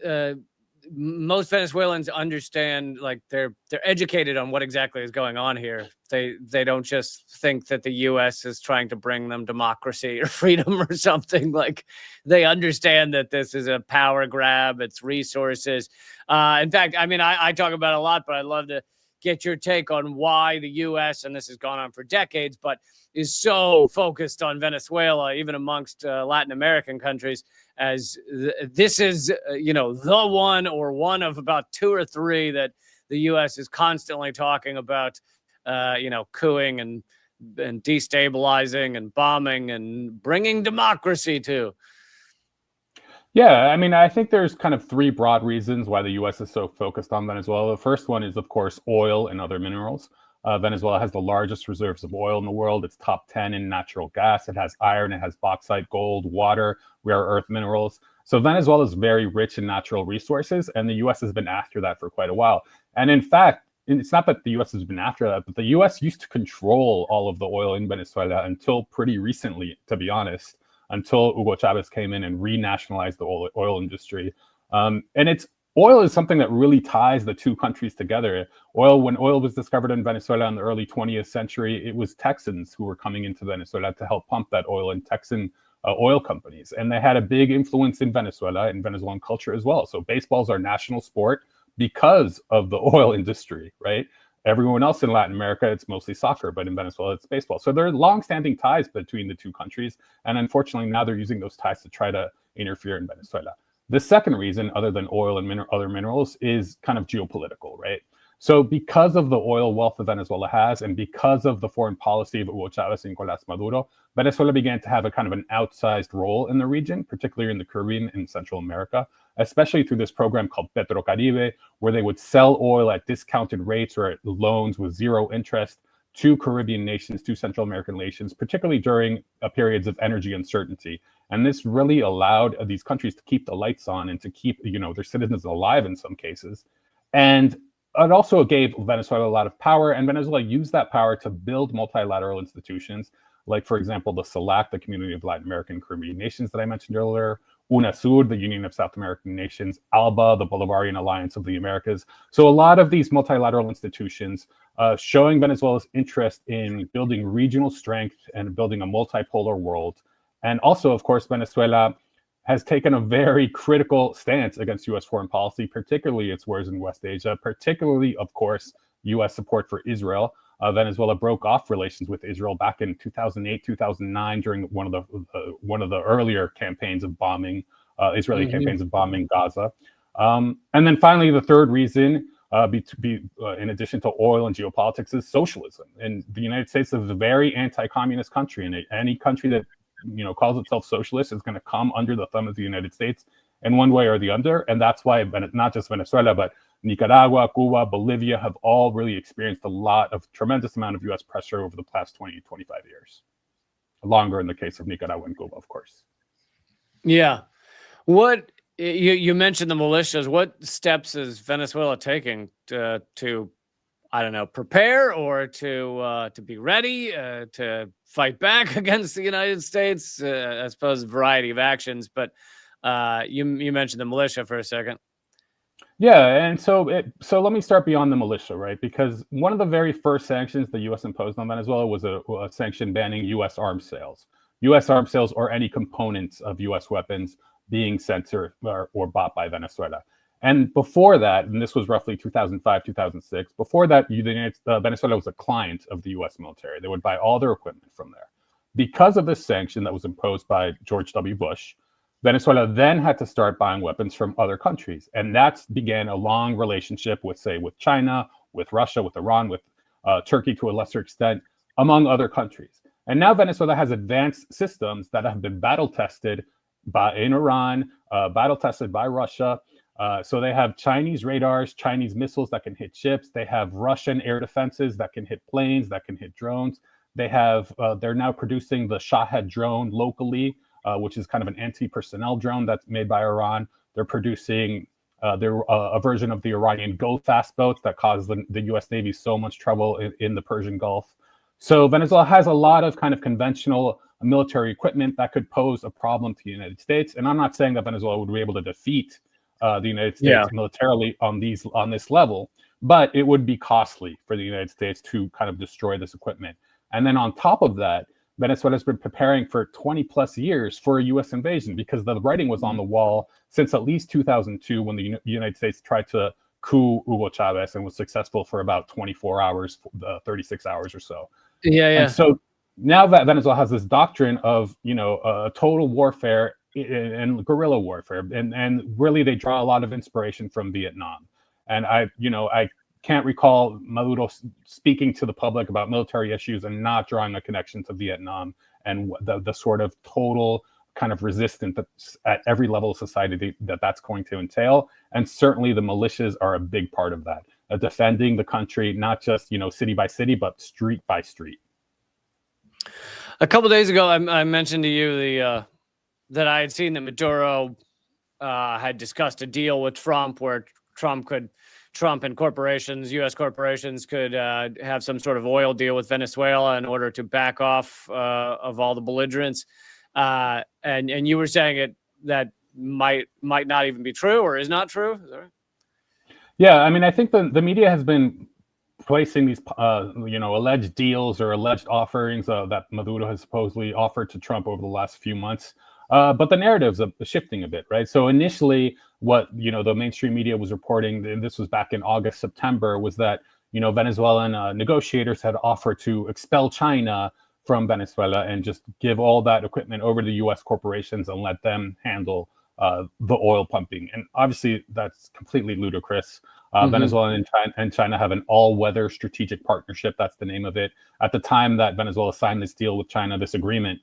most Venezuelans understand, like they're educated on what exactly is going on here. They don't just think that the U.S. is trying to bring them democracy or freedom or something. Like, they understand that this is a power grab, it's resources. In fact, I mean, I talk about it a lot, but I'd love to get your take on why the U.S., and this has gone on for decades, but is so focused on Venezuela, even amongst Latin American countries, as this is, the one or one of about 2 or 3 that the U.S. is constantly talking about, cooing and destabilizing and bombing and bringing democracy to. Yeah, I mean, I think there's kind of 3 broad reasons why the U.S. is so focused on Venezuela. The first one is, of course, oil and other minerals. Venezuela has the largest reserves of oil in the world. It's top 10 in natural gas. It has iron, it has bauxite, gold, water, rare earth minerals. So Venezuela is very rich in natural resources, and the U.S. has been after that for quite a while. And in fact, it's not that the U.S. has been after that, but the U.S. used to control all of the oil in Venezuela until pretty recently, to be honest, until Hugo Chavez came in and renationalized the oil industry. And oil is something that really ties the 2 countries together. When oil was discovered in Venezuela in the early 20th century, it was Texans who were coming into Venezuela to help pump that oil, and Texan oil companies, and they had a big influence in Venezuela and Venezuelan culture as well. So baseball's our national sport because of the oil industry, right? Everyone else in Latin America, it's mostly soccer, but in Venezuela, it's baseball. So there are long-standing ties between the two countries, and unfortunately, now they're using those ties to try to interfere in Venezuela. The second reason, other than oil and other minerals, is kind of geopolitical, right? So because of the oil wealth that Venezuela has, and because of the foreign policy of Hugo Chavez and Nicolás Maduro, Venezuela began to have a kind of an outsized role in the region, particularly in the Caribbean and Central America, especially through this program called Petrocaribe, where they would sell oil at discounted rates or at loans with zero interest to Caribbean nations, to Central American nations, particularly during periods of energy uncertainty. And this really allowed these countries to keep the lights on and to keep, their citizens alive in some cases. And it also gave Venezuela a lot of power, and Venezuela used that power to build multilateral institutions, like, for example, the CELAC, the Community of Latin American and Caribbean Nations that I mentioned earlier, UNASUR, the Union of South American Nations, ALBA, the Bolivarian Alliance of the Americas. So a lot of these multilateral institutions showing Venezuela's interest in building regional strength and building a multipolar world. And also, of course, Venezuela has taken a very critical stance against U.S. foreign policy, particularly its wars in West Asia, particularly, of course, U.S. support for Israel. Venezuela broke off relations with Israel back in 2008, 2009 during one of the earlier campaigns of bombing, Israeli campaigns of bombing Gaza. And then finally, the third reason, in addition to oil and geopolitics, is socialism. And the United States is a very anti-communist country, and any country that calls itself socialist is going to come under the thumb of the United States in one way or the other. And that's why not just Venezuela, but Nicaragua, Cuba, Bolivia have all really experienced tremendous amount of U.S. pressure over the past 20, 25 years. Longer in the case of Nicaragua and Cuba, of course. Yeah. What you mentioned the militias. What steps is Venezuela taking to I don't know, prepare or to be ready to fight back against the United States? I suppose a variety of actions, but you mentioned the militia for a second. Yeah, and so let me start beyond the militia, right? Because one of the very first sanctions the U.S. imposed on Venezuela was a sanction banning U.S. arms sales. U.S. arms sales or any components of U.S. weapons being sent or bought by Venezuela. And before that, and this was roughly 2005, 2006, before that, Venezuela was a client of the U.S. military. They would buy all their equipment from there. Because of this sanction that was imposed by George W. Bush, Venezuela then had to start buying weapons from other countries. And that began a long relationship with China, with Russia, with Iran, with Turkey to a lesser extent, among other countries. And now Venezuela has advanced systems that have been battle-tested in Iran, battle-tested by Russia. So they have Chinese radars, Chinese missiles that can hit ships. They have Russian air defenses that can hit planes, that can hit drones. They're now producing the Shahed drone locally, which is kind of an anti-personnel drone that's made by Iran. They're producing a version of the Iranian Go Fast boats that cause the U.S. Navy so much trouble in the Persian Gulf. So Venezuela has a lot of kind of conventional military equipment that could pose a problem to the United States. And I'm not saying that Venezuela would be able to defeat the United States militarily on this level, but it would be costly for the United States to kind of destroy this equipment. And then on top of that, Venezuela has been preparing for 20 plus years for a U.S. invasion because the writing was on the wall since at least 2002 when the United States tried to coup Hugo Chavez and was successful for about 24 hours, 36 hours or so. Yeah. And so now that Venezuela has this doctrine of, total warfare and guerrilla warfare, and really they draw a lot of inspiration from Vietnam. And I can't recall Maduro speaking to the public about military issues and not drawing a connection to Vietnam and the sort of total kind of resistance at every level of society that's going to entail. And certainly the militias are a big part of that, defending the country, not just, city by city, but street by street. A couple of days ago, I mentioned to you that I had seen that Maduro had discussed a deal with Trump where Trump and corporations, U.S. corporations, could have some sort of oil deal with Venezuela in order to back off of all the belligerents. And you were saying that might not even be true or is not true. Is that right? Yeah, I mean, I think the media has been placing these, alleged deals or alleged offerings that Maduro has supposedly offered to Trump over the last few months. But the narrative's shifting a bit, right? So initially, what the mainstream media was reporting, and this was back in August, September, was that Venezuelan negotiators had offered to expel China from Venezuela and just give all that equipment over to U.S. corporations and let them handle the oil pumping. And obviously, that's completely ludicrous. Venezuela and China have an all-weather strategic partnership. That's the name of it. At the time that Venezuela signed this deal with China, this agreement,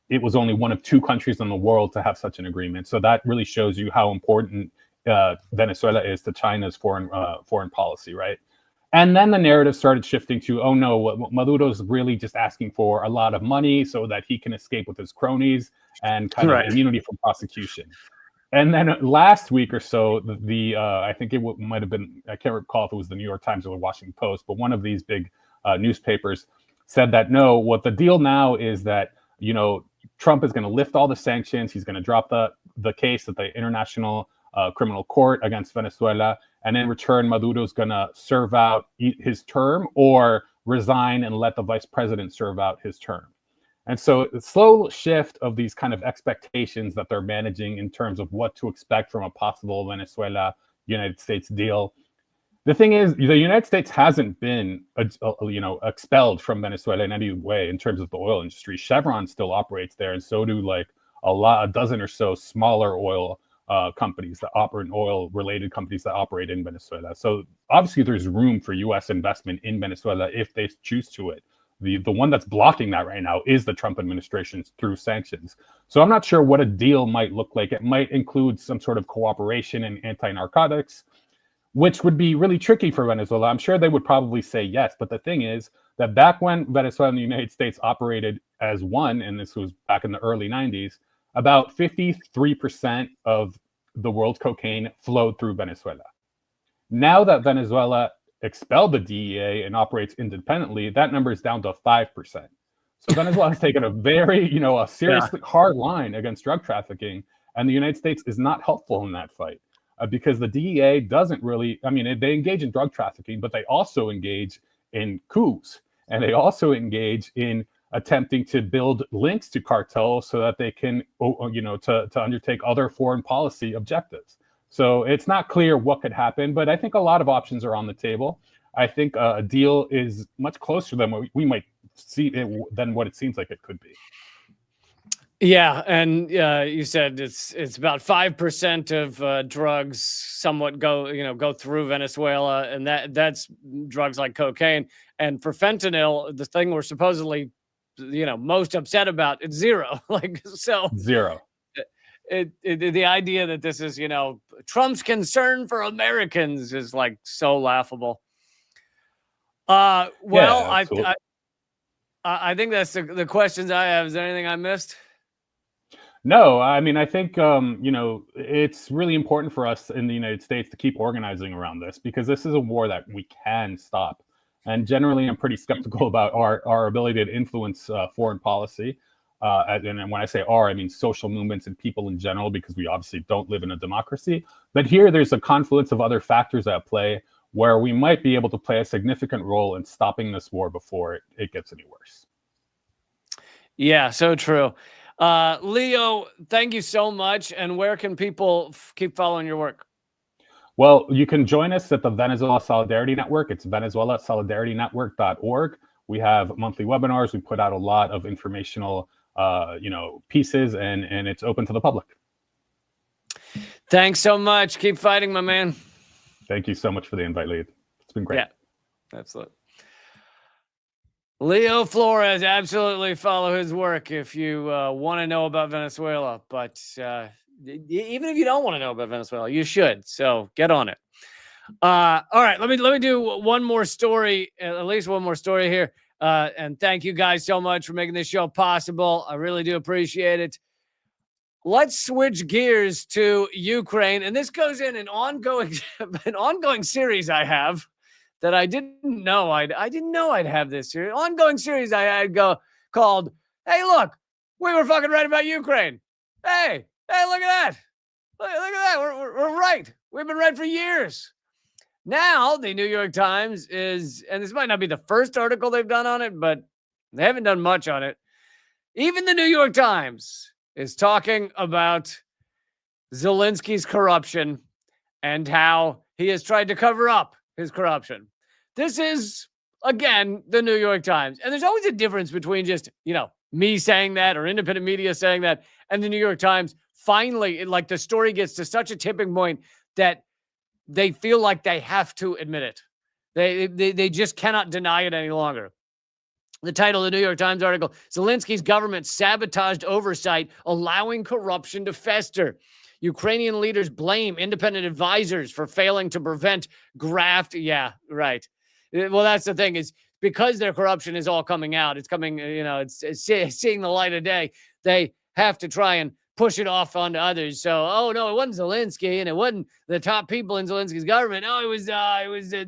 it was only one of two countries in the world to have such an agreement. So that really shows you how important Venezuela is to China's foreign policy, right? And then the narrative started shifting to, oh no, Maduro's really just asking for a lot of money so that he can escape with his cronies and kind of immunity from prosecution. And then last week or so, I think it might have been, I can't recall if it was the New York Times or the Washington Post, but one of these big newspapers said that no, what the deal now is that Trump is going to lift all the sanctions. He's going to drop the case at the International Criminal Court against Venezuela, and in return, Maduro's going to serve out his term or resign and let the vice president serve out his term. And so the slow shift of these kind of expectations that they're managing in terms of what to expect from a possible Venezuela-United States deal. The thing is, the United States hasn't been, expelled from Venezuela in any way in terms of the oil industry. Chevron still operates there, and so do like a dozen or so smaller oil companies that operate, oil-related companies that operate in Venezuela. So obviously, there's room for U.S. investment in Venezuela if they choose to it. The one that's blocking that right now is the Trump administration through sanctions. So I'm not sure what a deal might look like. It might include some sort of cooperation in anti-narcotics, which would be really tricky for Venezuela. I'm sure they would probably say yes. But the thing is that back when Venezuela and the United States operated as one, and this was back in the early 90s, about 53% of the world's cocaine flowed through Venezuela. Now that Venezuela expelled the DEA and operates independently, that number is down to 5%. So Venezuela has taken a very, a seriously hard line against drug trafficking, and the United States is not helpful in that fight because the DEA doesn't really, they engage in drug trafficking, but they also engage in coups, and they also engage in attempting to build links to cartels so that they can, to undertake other foreign policy objectives. So it's not clear what could happen, but I think a lot of options are on the table. I think a deal is much closer than what we might see than what it seems like it could be. Yeah, and you said it's about 5% of drugs somewhat go through Venezuela, and that's drugs like cocaine. And for fentanyl, the thing we're supposedly most upset about, it's zero. Zero. The idea that this is Trump's concern for Americans is like so laughable. Well, yeah, I think that's the questions I have. Is there anything I missed? No, I think it's really important for us in the United States to keep organizing around this because this is a war that we can stop. And generally, I'm pretty skeptical about our ability to influence foreign policy. And when I say I mean social movements and people in general, because we obviously don't live in a democracy. But here, there's a confluence of other factors at play where we might be able to play a significant role in stopping this war before it gets any worse. Yeah, so true. Leo, thank you so much. And where can people keep following your work? Well, you can join us at the Venezuela Solidarity Network. It's venezuelasolidaritynetwork.org. We have monthly webinars. We put out a lot of informational, pieces, and it's open to the public. Thanks so much. Keep fighting, my man. Thank you so much for the invite, Lee. It's been great. Yeah, absolutely. Leo Flores, absolutely follow his work if you want to know about Venezuela. But even if you don't want to know about Venezuela, you should. So get on it. All right, let me do one more story, at least one more story here. And thank you guys so much for making this show possible. I really do appreciate it. Let's switch gears to Ukraine, and this goes in an ongoing series I have. That I didn't know I didn't know I'd have this series. Ongoing series I had called, "Hey, look, we were fucking right about Ukraine. Hey, look at that. Look at that. We're right. We've been right for years." Now, the New York Times is, and this might not be the first article they've done on it, but they haven't done much on it. Even the New York Times is talking about Zelensky's corruption and how he has tried to cover up his corruption. This is, again, the New York Times. And there's always a difference between just, me saying that or independent media saying that and the New York Times finally, like the story gets to such a tipping point that they feel like they have to admit it. They just cannot deny it any longer. The title of the New York Times article, Zelensky's government sabotaged oversight, allowing corruption to fester. Ukrainian leaders blame independent advisors for failing to prevent graft. Yeah, right. Well, that's the thing is because their corruption is all coming out. It's coming, it's seeing the light of day. They have to try and push it off onto others. So, oh no, it wasn't Zelensky, and it wasn't the top people in Zelensky's government. No, it was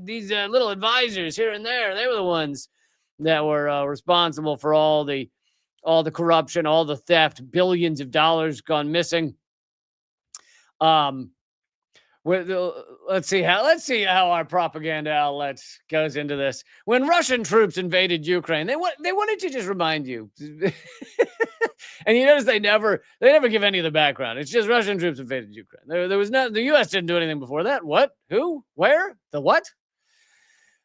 these little advisors here and there. They were the ones that were responsible for all the corruption, all the theft, billions of dollars gone missing. Let's see how our propaganda outlet goes into this. When Russian troops invaded Ukraine, they wanted to just remind you. And you notice they never give any of the background. It's just Russian troops invaded Ukraine. There was no, the U.S. didn't do anything before that. What? Who? Where? The what?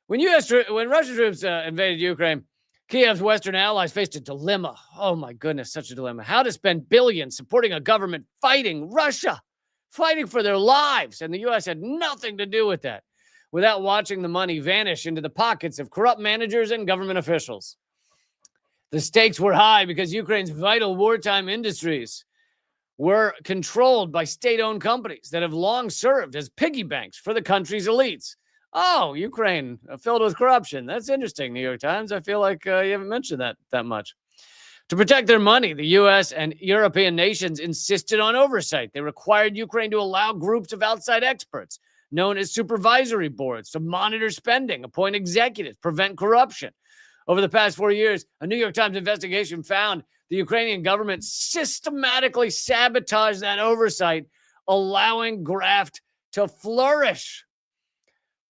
When Russian troops invaded Ukraine, Kiev's Western allies faced a dilemma. Oh my goodness, such a dilemma. How to spend billions supporting a government fighting Russia, fighting for their lives. And the U.S. had nothing to do with that without watching the money vanish into the pockets of corrupt managers and government officials. The stakes were high because Ukraine's vital wartime industries were controlled by state-owned companies that have long served as piggy banks for the country's elites. Oh, Ukraine filled with corruption. That's interesting, New York Times. I feel like you haven't mentioned that much. To protect their money, the U.S. and European nations insisted on oversight. They required Ukraine to allow groups of outside experts, known as supervisory boards, to monitor spending, appoint executives, prevent corruption. Over the past 4 years, a New York Times investigation found the Ukrainian government systematically sabotaged that oversight, allowing graft to flourish.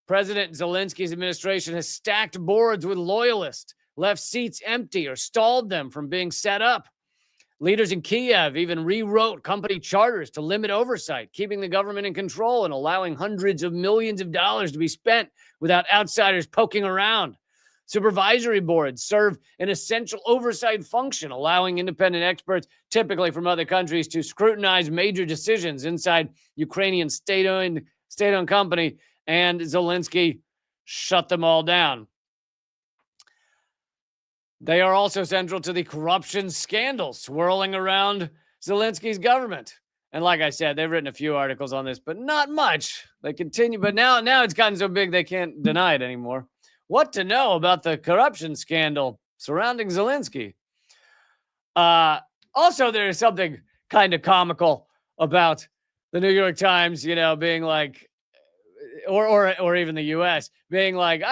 President Zelensky's administration has stacked boards with loyalists, left seats empty, or stalled them from being set up. Leaders in Kiev even rewrote company charters to limit oversight, keeping the government in control and allowing hundreds of millions of dollars to be spent without outsiders poking around. Supervisory boards serve an essential oversight function, allowing independent experts, typically from other countries, to scrutinize major decisions inside Ukrainian state-owned company, and Zelensky shut them all down. They are also central to the corruption scandals swirling around Zelensky's government. And like I said, they've written a few articles on this, but not much. They continue, but now it's gotten so big they can't deny it anymore. What to know about the corruption scandal surrounding Zelensky? Also, there is something kind of comical about the New York Times, being like, or even the U.S. being like,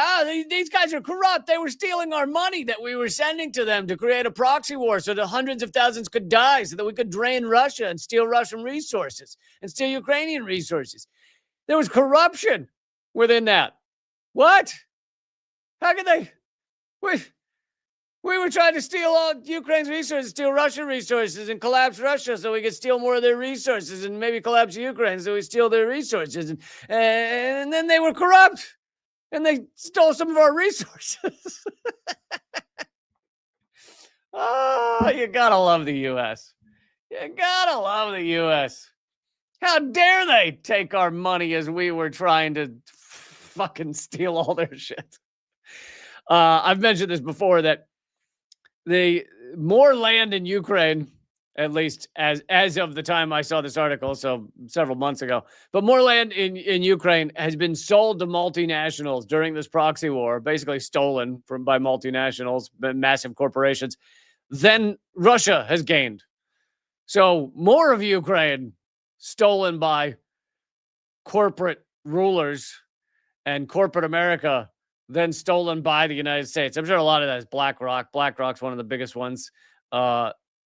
these guys are corrupt. They were stealing our money that we were sending to them to create a proxy war so that hundreds of thousands could die, so that we could drain Russia and steal Russian resources and steal Ukrainian resources. There was corruption within that. What? How could they? We were trying to steal all Ukraine's resources, steal Russian resources, and collapse Russia so we could steal more of their resources, and maybe collapse Ukraine so we steal their resources. And then they were corrupt, and they stole some of our resources. Oh, you gotta love the U.S. You gotta love the U.S. How dare they take our money as we were trying to fucking steal all their shit. I've mentioned this before, that the more land in Ukraine, at least as of the time I saw this article, so several months ago, but more land in Ukraine has been sold to multinationals during this proxy war, basically stolen by multinationals, massive corporations, than Russia has gained. So more of Ukraine stolen by corporate rulers and corporate America than stolen by the United States. I'm sure a lot of that is BlackRock. BlackRock's one of the biggest ones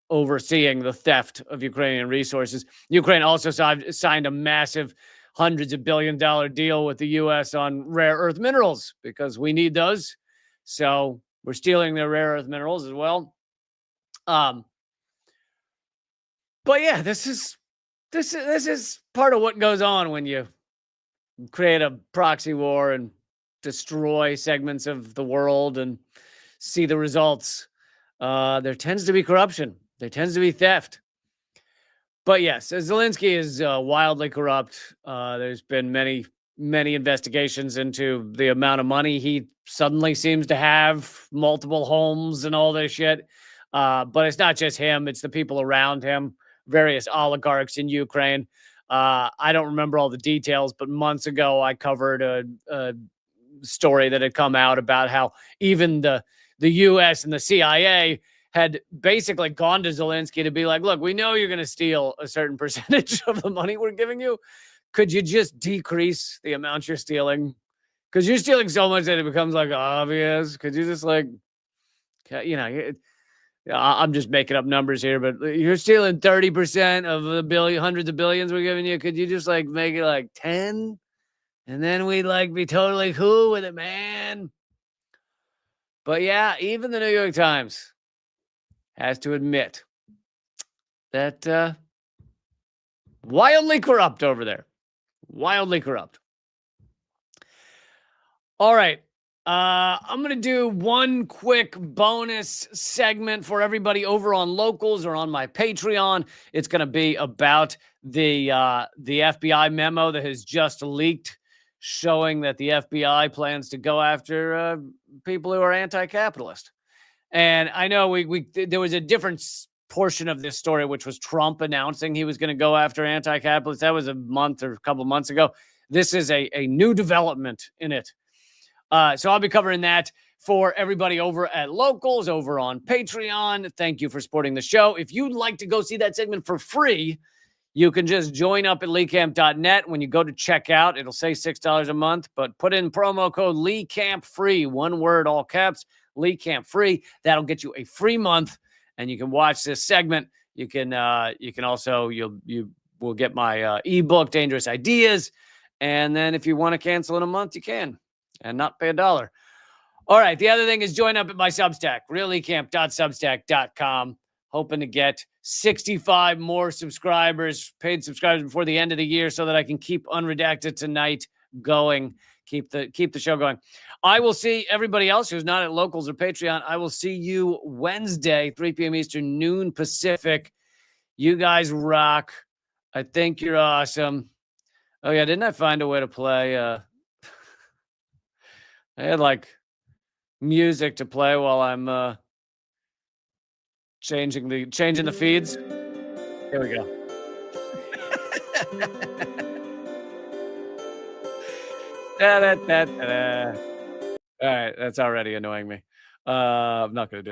overseeing the theft of Ukrainian resources. Ukraine also signed a massive hundreds of $billion deal with the US on rare earth minerals because we need those. So we're stealing their rare earth minerals as well. But yeah, this is part of what goes on when you create a proxy war and destroy segments of the world and see the results. There tends to be corruption. There tends to be theft. But yes, Zelensky is wildly corrupt. There's been many investigations into the amount of money he suddenly seems to have, multiple homes and all this shit. But it's not just him, it's the people around him, various oligarchs in Ukraine. I don't remember all the details, but months ago I covered a story that had come out about how even the US and the CIA had basically gone to Zelensky to be like, look, we know you're going to steal a certain percentage of the money we're giving you. Could you just decrease the amount you're stealing? Because you're stealing so much that it becomes like obvious. Could you just like, I'm just making up numbers here, but you're stealing 30% of the hundreds of billions we're giving you. Could you just like make it like 10? And then we'd like be totally cool with it, man. But yeah, even the New York Times has to admit that wildly corrupt over there. Wildly corrupt. All right. I'm going to do one quick bonus segment for everybody over on Locals or on my Patreon. It's going to be about the FBI memo that has just leaked, showing that the FBI plans to go after people who are anti-capitalist. And I know there was a different portion of this story, which was Trump announcing he was going to go after anti-capitalists. That was a month or a couple of months ago. This is a new development in it. So I'll be covering that for everybody over at Locals, over on Patreon. Thank you for supporting the show. If you'd like to go see that segment for free, you can just join up at leecamp.net. When you go to checkout, it'll say $6 a month, but put in promo code LeeCampFree, one word, all caps, LeeCampFree. That'll get you a free month, and you can watch this segment. You can also, you will get my ebook, Dangerous Ideas. And then if you want to cancel in a month, you can, and not pay $1. All right. The other thing is join up at my Substack, realleecamp.substack.com. Hoping to get 65 more subscribers, paid subscribers before the end of the year so that I can keep Unredacted Tonight going, keep the show going. I will see everybody else who's not at Locals or Patreon. I will see you Wednesday, 3 p.m. Eastern, noon Pacific. You guys rock. I think you're awesome. Oh, yeah. Didn't I find a way to play? I had like music to play while I'm changing the feeds. Here we go. Da, da, da, da, da. All right, that's already annoying me. I'm not going to do